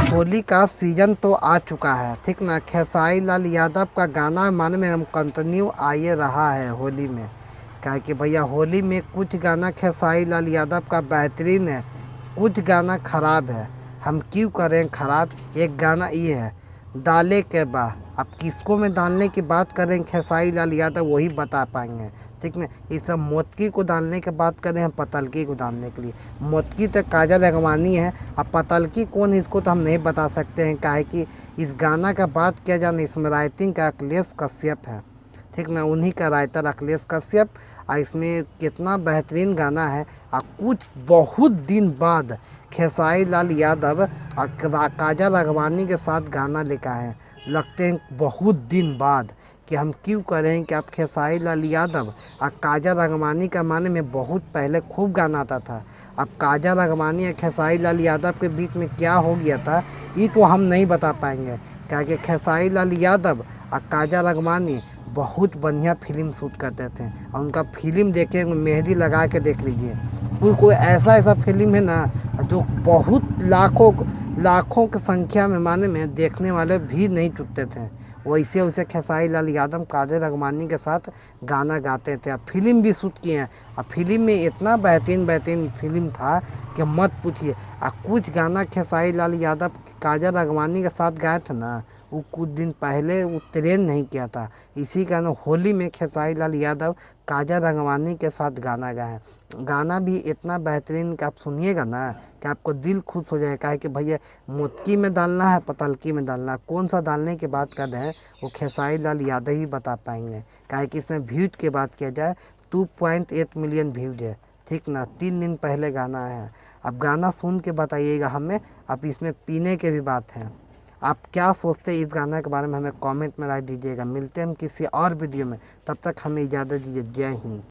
होली का सीजन तो आ चुका है, ठीक ना। खेसारी लाल यादव का गाना मन में हम कंटिन्यू आए रहा है होली में। क्या कि भैया होली में कुछ गाना खेसारी लाल यादव का बेहतरीन है, कुछ गाना ख़राब है। हम क्यों करें ख़राब? एक गाना ये है डाले के बा। अब किसको में डालने की बात करें खेसारी लाल यादव वही बता पाएंगे, ठीक ना। ये सब मोतकी को डालने की बात करें हम पतलकी को डालने के लिए। मोतकी तो काजल राघवानी है, अब पतलकी कौन है इसको तो हम नहीं बता सकते हैं। काहे कि इस गाना का बात किया जाए इसमें राइटिंग का अखिलेश कश्यप है, ठीक ना। उन्हीं का राइटर अखिलेश कश्यप। और इसमें कितना बेहतरीन गाना है। और कुछ बहुत दिन बाद खेसारी लाल यादव और काजल राघवानी के साथ गाना लेकर आए हैं। लगते हैं बहुत दिन बाद कि हम क्यों करें कि अब खेसारी लाल यादव और काजल राघवानी का माने में बहुत पहले खूब गाना आता था। अब काजल राघवानी और खेसारी लाल यादव के बीच में क्या हो गया था ये तो हम नहीं बता पाएंगे। क्या कि खेसारी लाल यादव और काजल राघवानी बहुत बढ़िया फिल्म शूट करते थे। और उनका फिल्म देखें मेहंदी लगा के देख लीजिए। कोई ऐसा फिल्म है ना जो बहुत लाखों की संख्या में माने में देखने वाले भी नहीं टूटते थे। वैसे खेसारी लाल यादव काजल राघवानी के साथ गाना गाते थे। अब फिल्म भी शूट किए हैं। अब फिल्म में इतना बेहतरीन फिल्म था कि मत पूछिए। और कुछ गाना खेसारी लाल यादव काजल राघवानी के साथ गाए थे ना, वो कुछ दिन पहले वो ट्रेंड नहीं किया था। इसी कारण होली में खेसारी लाल यादव काजल राघवानी के साथ गाना गाए। गाना भी इतना बेहतरीन कि आप सुनिएगा ना कि आपको दिल खुश हो जाएगा। कि भैया मोतकी में डालना है पतलकी में डालना है, कौन सा डालने की बात कर रहे हैं वो खेसारी लाल यादव ही बता पाएंगे। काहे कि इसमें व्यूज की बात किया जाए 2.8 मिलियन व्यूज है, ठीक ना। 3 दिन पहले गाना है। अब गाना सुन के बताइएगा हमें। अब इसमें पीने के भी बात है। आप क्या सोचते हैं इस गाने के बारे में हमें कमेंट में राय दीजिएगा। मिलते हैं हम किसी और वीडियो में, तब तक हमें इजाज़त दीजिए। जय हिंद।